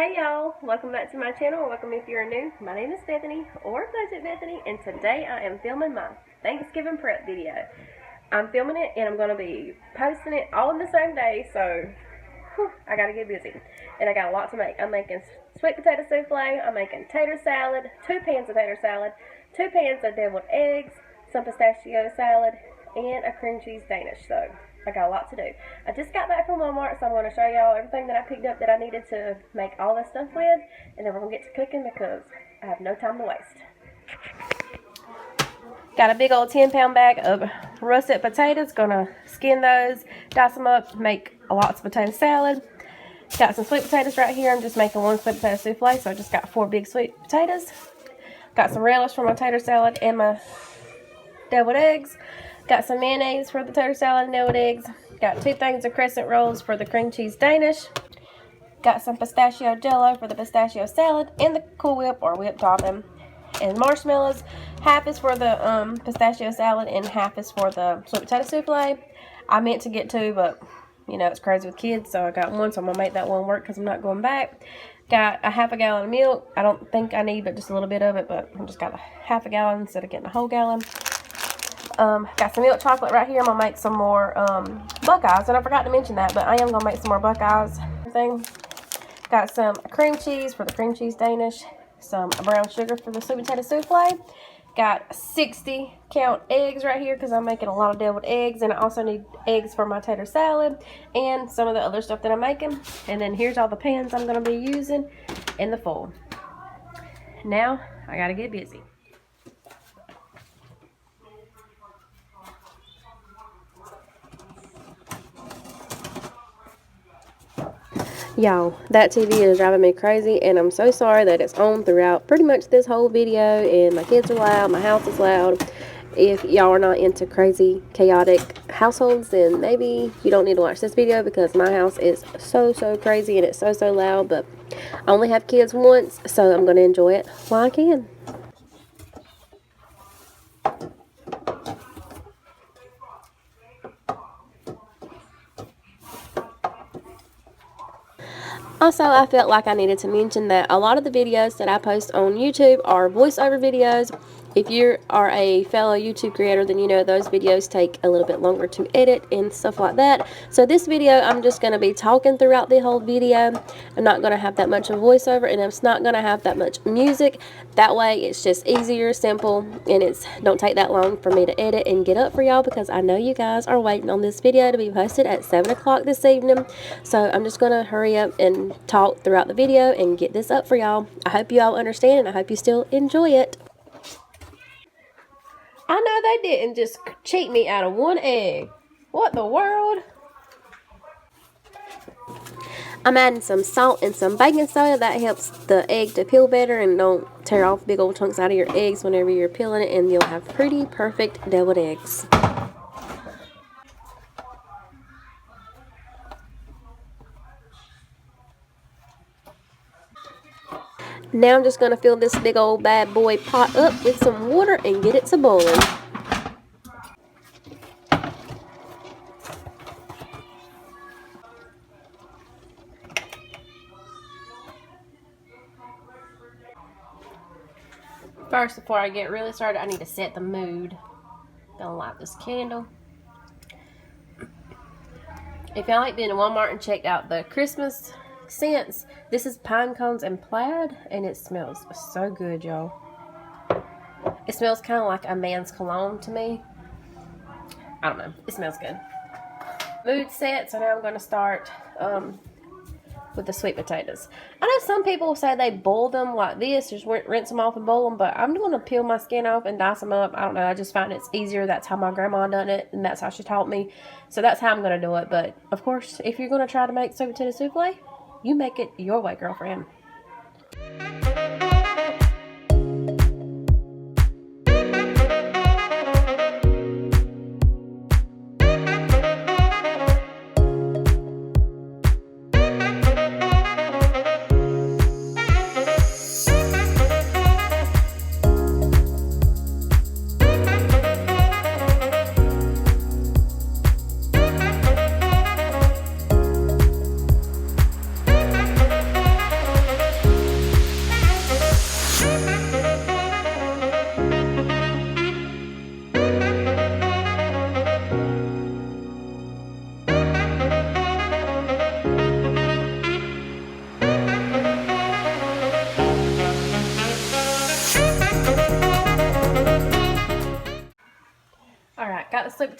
Hey y'all, welcome back to my channel, or welcome if you're new. My name is Bethany, or Budget Bethany, and today I am filming my Thanksgiving prep video. I'm filming it and I'm going to be posting it all in the same day, so I got to get busy. And I got a lot to make. I'm making sweet potato souffle, I'm making tater salad, 2 pans of tater salad, 2 pans of deviled eggs, some pistachio salad, and a cream cheese Danish. So I got a lot to do. I just got back from Walmart, so I'm going to show y'all everything that I picked up that I needed to make all this stuff with, and then we're going to get to cooking because I have no time to waste. Got a big old 10-pound bag of russet potatoes. Gonna skin those, dice them up, make lots of potato salad. Got some sweet potatoes right here. I'm just making 1 sweet potato souffle, so I just got 4 big sweet potatoes. Got some relish for my tater salad and my deviled eggs. Got some mayonnaise for the tater salad and deviled eggs. Got 2 things of crescent rolls for the cream cheese Danish. Got some pistachio jello for the pistachio salad and the Cool Whip or whipped topping. And marshmallows. Half is for the pistachio salad and half is for the sweet potato souffle. I meant to get 2, but you know it's crazy with kids, so I got 1, so I'm gonna make that one work because I'm not going back. Got a half a gallon of milk. I don't think I need but just a little bit of it, but I just got a half a gallon instead of getting a whole gallon. Got some milk chocolate right here. I'm gonna make some more Buckeyes, and I forgot to mention that, but I am gonna make some more Buckeyes thing. Got some cream cheese for the cream cheese Danish, some brown sugar for the sweet potato souffle. Got 60 count eggs right here because I'm making a lot of deviled eggs, and I also need eggs for my tater salad and some of the other stuff that I'm making. And then here's all the pans I'm gonna be using in the full. Now I gotta get busy. Y'all, that TV is driving me crazy, and I'm so sorry that it's on throughout pretty much this whole video, and my kids are loud, my house is loud. If y'all are not into crazy, chaotic households, then maybe you don't need to watch this video because my house is so crazy and it's so loud, but I only have kids once, so I'm going to enjoy it while I can. Also, I felt like I needed to mention that a lot of the videos that I post on YouTube are voiceover videos. If you are a fellow YouTube creator, then you know those videos take a little bit longer to edit and stuff like that. So this video, I'm just going to be talking throughout the whole video. I'm not going to have that much of voiceover, and it's not going to have that much music. That way, it's just easier, simple, and it's don't take that long for me to edit and get up for y'all because I know you guys are waiting on this video to be posted at 7 o'clock this evening. So I'm just going to hurry up and talk throughout the video and get this up for y'all. I hope you all understand, and I hope you still enjoy it. I know they didn't just cheat me out of 1 egg. What the world? I'm adding some salt and some baking soda. That helps the egg to peel better and don't tear off big old chunks out of your eggs whenever you're peeling it, and you'll have pretty perfect deviled eggs. Now I'm just going to fill this big old bad boy pot up with some water and get it to boiling. First, before I get really started, I need to set the mood. Gonna light this candle. If y'all ain't been to Walmart and checked out the Christmas scents, this is pine cones and plaid, and it smells so good, y'all. It smells kind of like a man's cologne to me. I don't know. It smells good. Mood set, so now I'm going to start with the sweet potatoes. I know some people say they boil them like this, just rinse them off and boil them, but I'm going to peel my skin off and dice them up. I don't know. I just find it's easier. That's how my grandma done it, and that's how she taught me. So that's how I'm going to do it. But, of course, if you're going to try to make sweet potato souffle, you make it your way, girlfriend.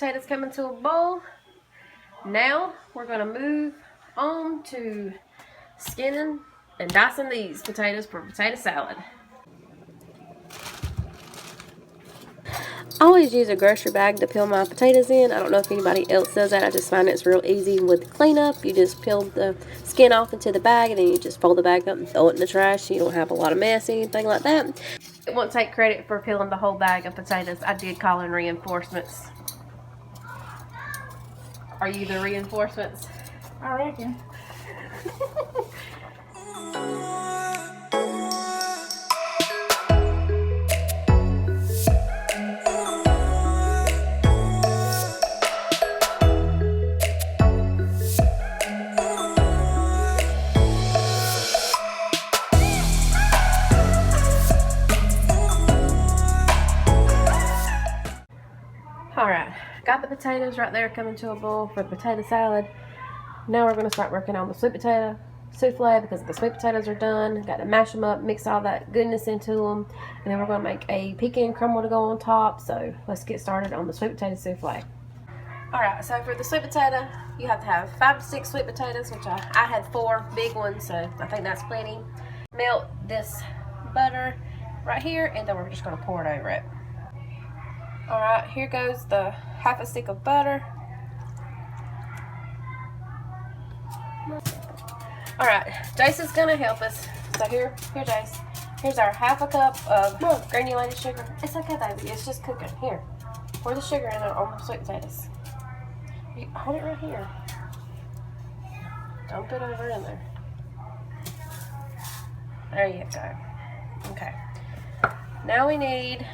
potatoes come into a bowl. Now we're going to move on to skinning and dicing these potatoes for potato salad. I always use a grocery bag to peel my potatoes in. I don't know if anybody else does that. I just find it's real easy with cleanup. You just peel the skin off into the bag and then you just fold the bag up and throw it in the trash. So you don't have a lot of mess or anything like that. It won't take credit for peeling the whole bag of potatoes. I did call in reinforcements. Are you the reinforcements? I reckon. Alright, got the potatoes right there coming to a bowl for the potato salad. Now we're going to start working on the sweet potato souffle because the sweet potatoes are done. Got to mash them up, mix all that goodness into them, and then we're going to make a pecan crumble to go on top. So let's get started on the sweet potato souffle. Alright, so for the sweet potato, you have to have 5 to 6 sweet potatoes, which I had 4 big ones, so I think that's plenty. Melt this butter right here, and then we're just going to pour it over it. Alright, here goes the half a stick of butter. Alright, Jace is going to help us. So here Jace. Here's our half a cup of granulated sugar. It's okay, baby. It's just cooking. Here. Pour the sugar in on the sweet potatoes. You hold it right here. Dump it over in there. There you go. Okay. Now we need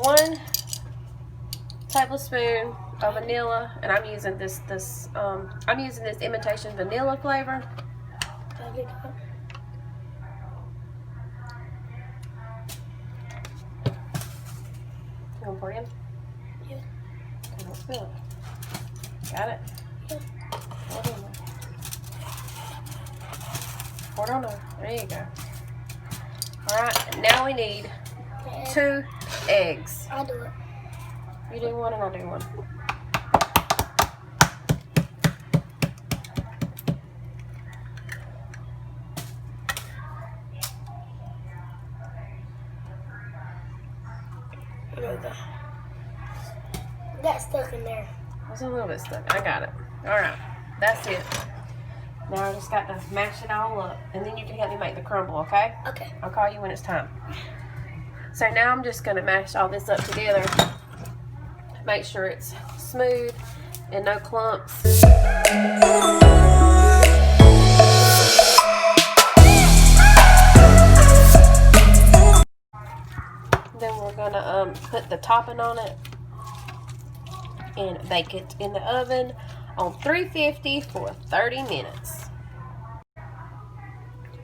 1 tablespoon of vanilla, and I'm using this imitation vanilla flavor. You want to pour it in? Yeah. Okay, let's fill it. Got it? Yeah. Pour it on there. Pour it on there. There you go. Alright, now we need 2 eggs. I'll do it. You do one and I'll do one. That's stuck in there. It's a little bit stuck. I got it. Alright, that's it. Now I just got to mash it all up, and then you can help me make the crumble, okay? Okay. I'll call you when it's time. So now I'm just going to mash all this up together. Make sure it's smooth and no clumps. Then we're going to put the topping on it and bake it in the oven on 350 for 30 minutes.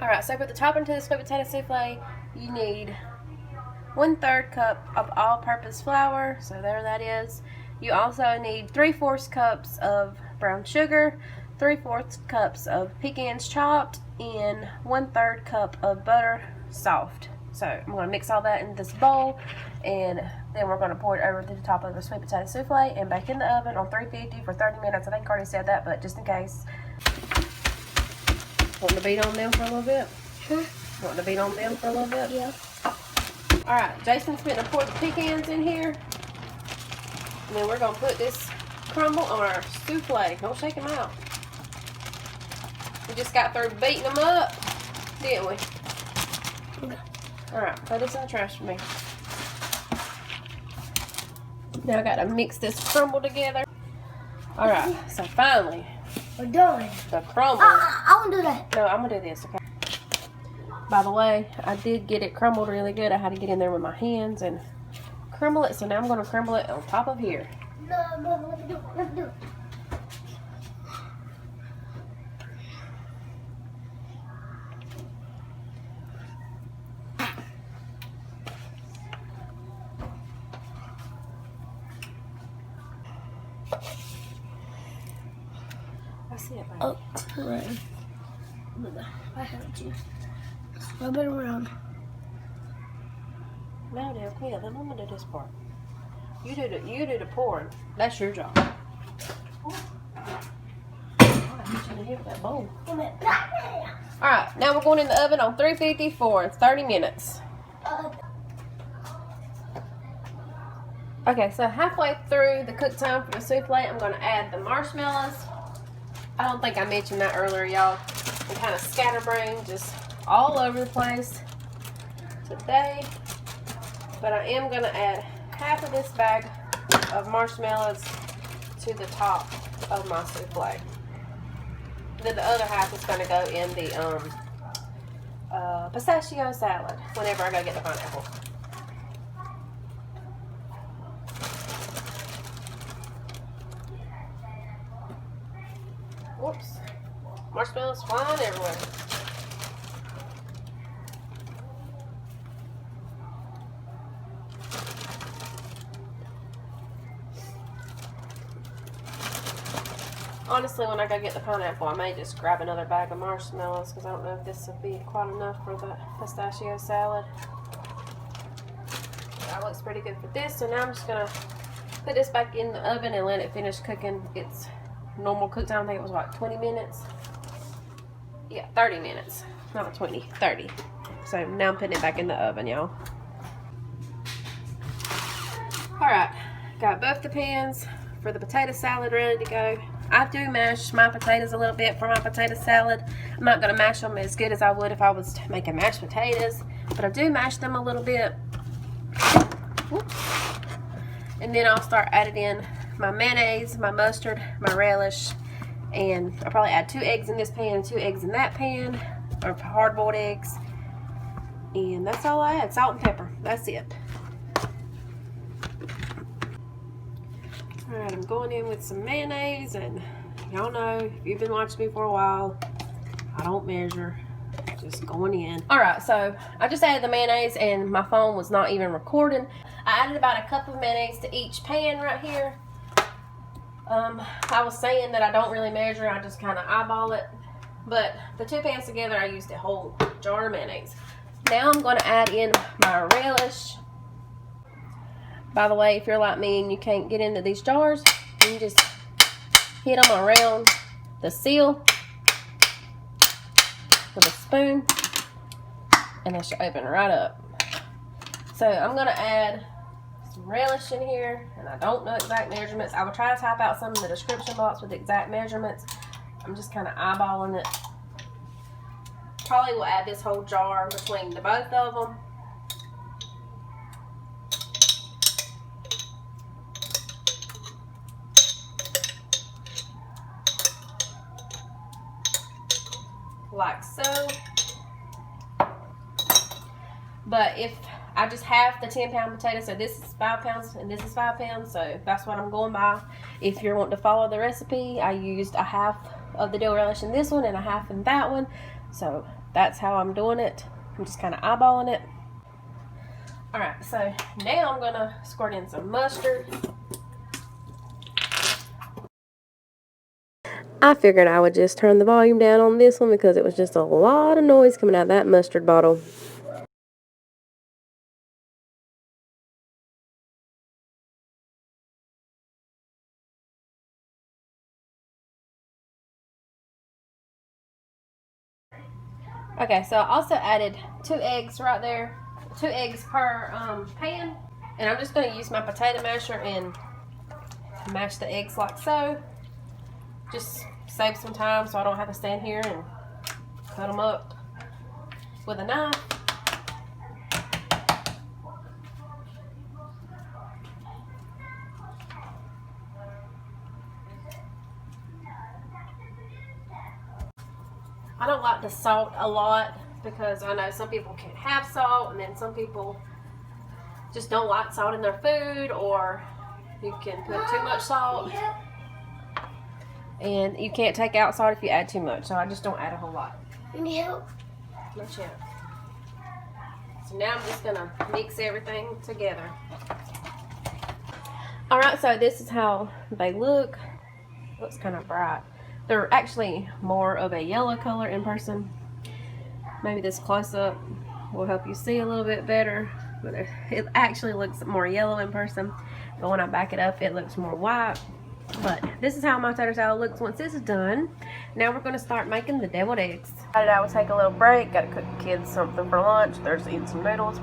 Alright, so for the topping to the sweet potato souffle, you need 1/3 cup of all-purpose flour, so there that is. You also need 3/4 cups of brown sugar, 3/4 cups of pecans chopped, and 1/3 cup of butter soft. So I'm going to mix all that in this bowl, and then we're going to pour it over the top of the sweet potato souffle and bake in the oven on 350 for 30 minutes. I think I already said that, but just in case. Want to beat on them for a little bit? Huh? Want to beat on them for a little bit? Yeah. Alright, Jason's going to pour the pecans in here. And then we're going to put this crumble on our souffle. Don't shake them out. We just got through beating them up, didn't we? Okay. Alright, throw this in the trash for me. Now I got to mix this crumble together. Alright, so finally, We're done. the crumble. I won't do that. No, I'm going to do this, okay? By the way, I did get it crumbled really good. I had to get in there with my hands and crumble it. So now I'm going to crumble it on top of here. No, let's do it. I see it, baby. Oh, right. I have to. Rub it around. No, Dale, yeah, then I'm going to do this part. You do the pouring. That's your job. That bowl. Alright, now we're going in the oven on 350 for 30 minutes. Okay, so halfway through the cook time for the souffle, I'm going to add the marshmallows. I don't think I mentioned that earlier, y'all. I'm kind of scatterbrained, just all over the place today. But I am going to add half of this bag of marshmallows to the top of my souffle. Then the other half is going to go in the pistachio salad whenever I go get the pineapple. Whoops. Marshmallows flying everywhere. Honestly, when I go get the pineapple, I may just grab another bag of marshmallows because I don't know if this will be quite enough for the pistachio salad. That looks pretty good for this. So now I'm just going to put this back in the oven and let it finish cooking. Its normal cook time, I think it was like 20 minutes. Yeah, 30 minutes. Not 20, 30. So now I'm putting it back in the oven, y'all. Alright, got both the pans for the potato salad ready to go. I do mash my potatoes a little bit for my potato salad. I'm not going to mash them as good as I would if I was making mashed potatoes, but I do mash them a little bit. Whoops. And then I'll start adding in my mayonnaise, my mustard, my relish, and I'll probably add 2 eggs in this pan and 2 eggs in that pan, or hard-boiled eggs. And that's all I add, salt and pepper. That's it. Alright, I'm going in with some mayonnaise, and y'all know, if you've been watching me for a while, I don't measure, just going in. Alright, so I just added the mayonnaise and my phone was not even recording. I added about a cup of mayonnaise to each pan right here. I was saying that I don't really measure, I just kind of eyeball it. But the 2 pans together, I used a whole jar of mayonnaise. Now I'm going to add in my relish. By the way, if you're like me and you can't get into these jars, you just hit them around the seal with a spoon, and they should open right up. So I'm going to add some relish in here, and I don't know exact measurements. I will try to type out some in the description box with the exact measurements. I'm just kind of eyeballing it. Probably will add this whole jar between the both of them. Like so. But if I just have the 10-pound potato, so this is 5 pounds and this is 5 pounds, so that's what I'm going by. If you're wanting to follow the recipe, I used a half of the dill relish in this one and a half in that one, so that's how I'm doing it. I'm just kind of eyeballing it. Alright, so now I'm going to squirt in some mustard. I figured I would just turn the volume down on this one because it was just a lot of noise coming out of that mustard bottle. Okay, so I also added 2 eggs right there. 2 eggs per pan. And I'm just going to use my potato masher and mash the eggs like so. Just save some time so I don't have to stand here and cut them up with a knife. I don't like to salt a lot because I know some people can't have salt, and then some people just don't like salt in their food, or you can put too much salt. And you can't take out salt if you add too much, so I just don't add a whole lot. You need help? No chance. So now I'm just going to mix everything together. Alright, so this is how they look. Looks kind of bright. They're actually more of a yellow color in person. Maybe this close-up will help you see a little bit better. but it actually looks more yellow in person. But when I back it up, it looks more white. But this is how my tater salad looks once this is done. Now we're going to start making the deviled eggs. I will take a little break. Got to cook the kids something for lunch. They're just eating some noodles.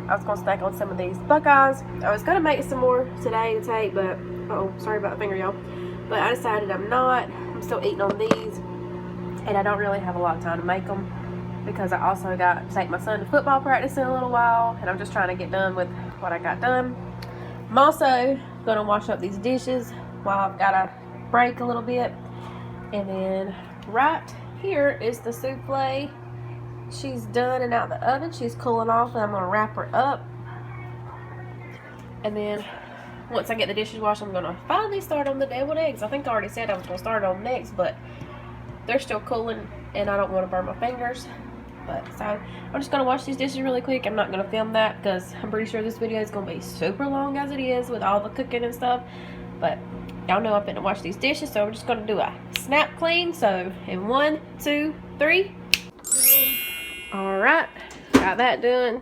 I was going to stack on some of these Buckeyes. I was going to make some more today to take, but oh, sorry about the finger, y'all. But I decided I'm not. I'm still eating on these, and I don't really have a lot of time to make them because I also got to take my son to football practice in a little while, and I'm just trying to get done with what I got done. I'm also going to wash up these dishes while I've got to break a little bit. And then right here is the souffle. She's done and out the oven. She's cooling off, and I'm going to wrap her up. And then once I get the dishes washed, I'm going to finally start on the deviled eggs. I think I already said I was going to start on next, but they're still cooling, and I don't want to burn my fingers. But so I'm just going to wash these dishes really quick. I'm not going to film that because I'm pretty sure this video is going to be super long as it is with all the cooking and stuff. But y'all know I'm going to wash these dishes, so we're just going to do a snap clean. So in 1, 2, 3. Alright, got that done.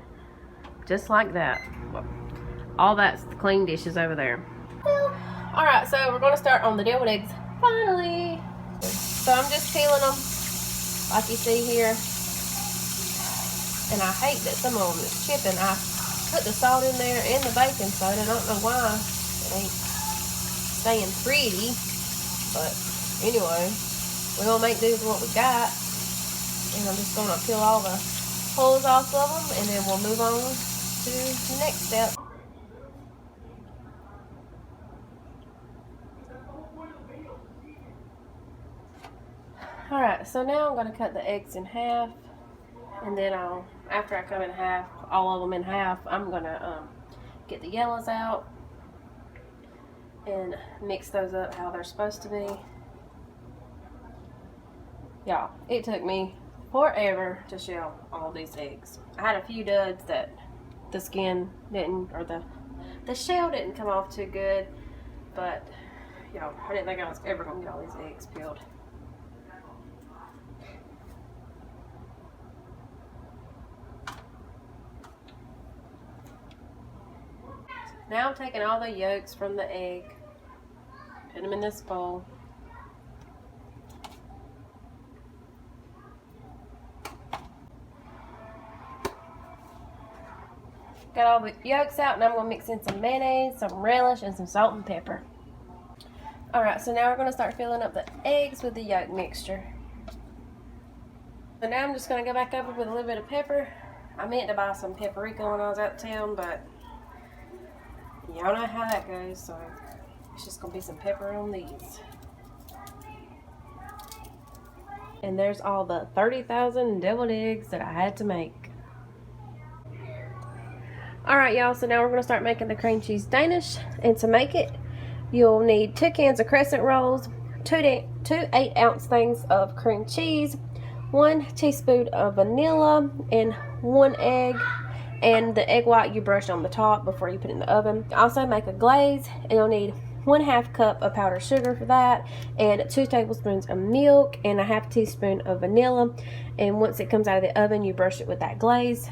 Just like that. All that's the clean dishes over there. Alright, so we're going to start on the deviled eggs finally. So I'm just peeling them like you see here. And I hate that some of them is chipping. I put the salt in there and the baking soda. I don't know why it ain't staying pretty. But anyway, we're going to make do with what we got. And I'm just going to peel all the holes off of them. And then we'll move on to the next step. Alright, so now I'm going to cut the eggs in half. And then after I cut in half, all of them in half, I'm going to get the yellows out and mix those up how they're supposed to be. Y'all, it took me forever to shell all these eggs. I had a few duds that the skin didn't, or the shell didn't come off too good. But, y'all, I didn't think I was ever going to get all these eggs peeled. Now I'm taking all the yolks from the egg, putting them in this bowl. Got all the yolks out, and I'm going to mix in some mayonnaise, some relish, and some salt and pepper. Alright, so now we're going to start filling up the eggs with the yolk mixture. So now I'm just going to go back over with a little bit of pepper. I meant to buy some paprika when I was out of town, but y'all know how that goes, so it's just going to be some pepper on these. And there's all the 30,000 deviled eggs that I had to make. Alright y'all, so now we're going to start making the cream cheese Danish. And to make it, you'll need 2 cans of crescent rolls, 2 8-ounce things of cream cheese, 1 teaspoon of vanilla, and 1 egg. And the egg white you brush on the top before you put it in the oven. Also make a glaze, and you'll need 1/2 cup of powdered sugar for that, and 2 tablespoons of milk, and a 1/2 teaspoon of vanilla. And once it comes out of the oven, you brush it with that glaze.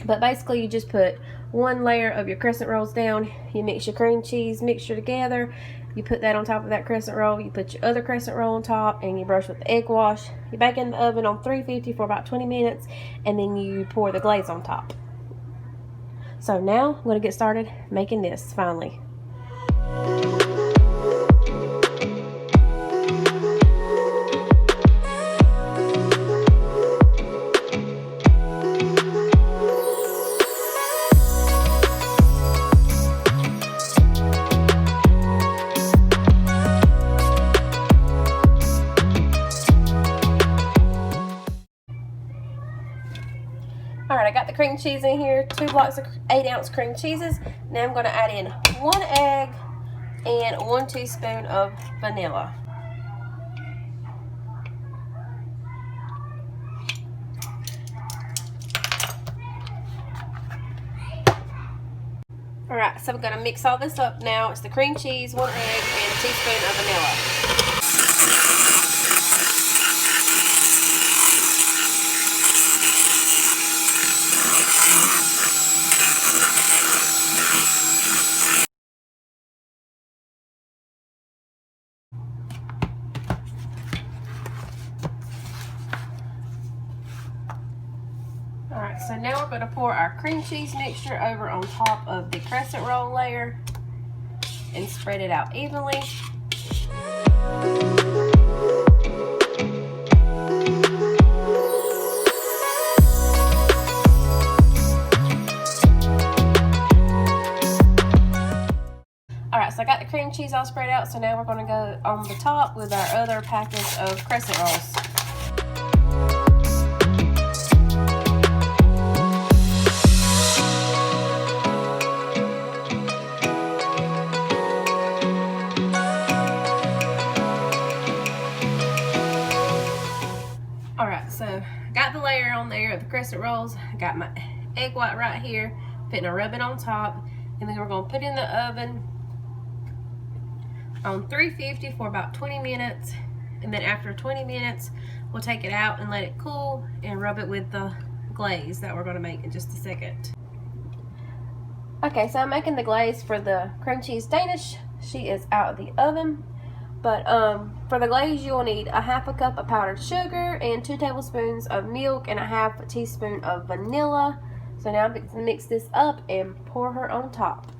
But basically, you just put 1 layer of your crescent rolls down. You mix your cream cheese mixture together. You put that on top of that crescent roll. You put your other crescent roll on top, and you brush with the egg wash. You bake in the oven on 350 for about 20 minutes, and then you pour the glaze on top. So now I'm going to get started making this finally. Alright, I got the cream cheese in here, 2 blocks of 8-ounce cream cheeses. Now I'm going to add in 1 egg and 1 teaspoon of vanilla. Alright, so we're going to mix all this up now. It's the cream cheese, 1 egg, and a teaspoon of vanilla. Alright, so now we're going to pour our cream cheese mixture over on top of the crescent roll layer and spread it out evenly. Alright, so I got the cream cheese all spread out, so now we're going to go on the top with our other package of crescent rolls. Alright, so got the layer on there of the crescent rolls. I got my egg white right here, putting a rub it on top, and then we're going to put it in the oven on 350 for about 20 minutes, and then after 20 minutes we'll take it out and let it cool and rub it with the glaze that we're going to make in just a second. Okay, so I'm making the glaze for the cream cheese Danish. She is out of the oven, but for the glaze you'll need a half a cup of powdered sugar and 2 tablespoons of milk and a half a teaspoon of vanilla. So now I'm going to mix this up and pour her on top.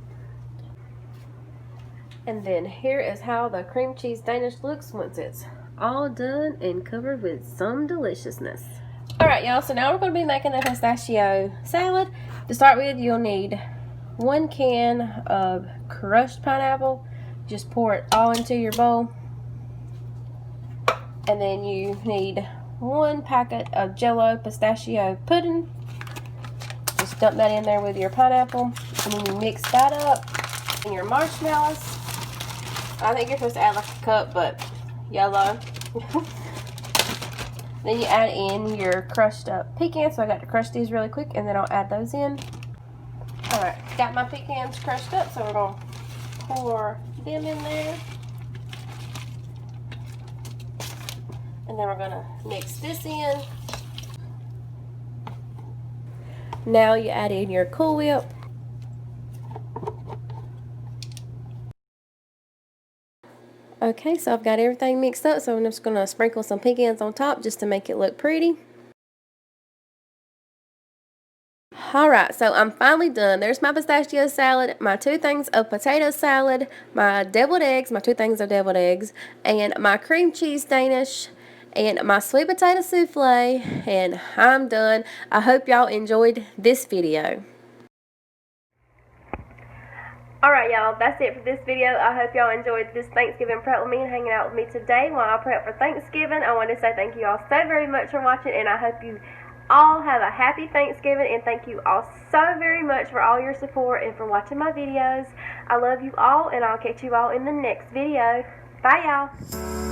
And then here is how the cream cheese Danish looks once it's all done and covered with some deliciousness. Alright y'all, so now we're going to be making the pistachio salad. To start with, you'll need 1 can of crushed pineapple. Just pour it all into your bowl. And then you need 1 packet of Jello pistachio pudding. Just dump that in there with your pineapple. And then you mix that up. And your marshmallows. I think you're supposed to add like a cup, but yellow. Then you add in your crushed up pecans. So I got to crush these really quick and then I'll add those in. Alright, got my pecans crushed up, so we're going to pour them in there. And then we're going to mix this in. Now you add in your Cool Whip. Okay, so I've got everything mixed up, so I'm just going to sprinkle some pecans on top just to make it look pretty. Alright, so I'm finally done. There's my pistachio salad, my 2 things of potato salad, my deviled eggs, my 2 things of deviled eggs, and my cream cheese Danish, and my sweet potato souffle, and I'm done. I hope y'all enjoyed this video. Alright y'all, that's it for this video. I hope y'all enjoyed this Thanksgiving prep with me and hanging out with me today while I prep for Thanksgiving. I want to say thank you all so very much for watching, and I hope you all have a happy Thanksgiving, and thank you all so very much for all your support and for watching my videos. I love you all, and I'll catch you all in the next video. Bye y'all.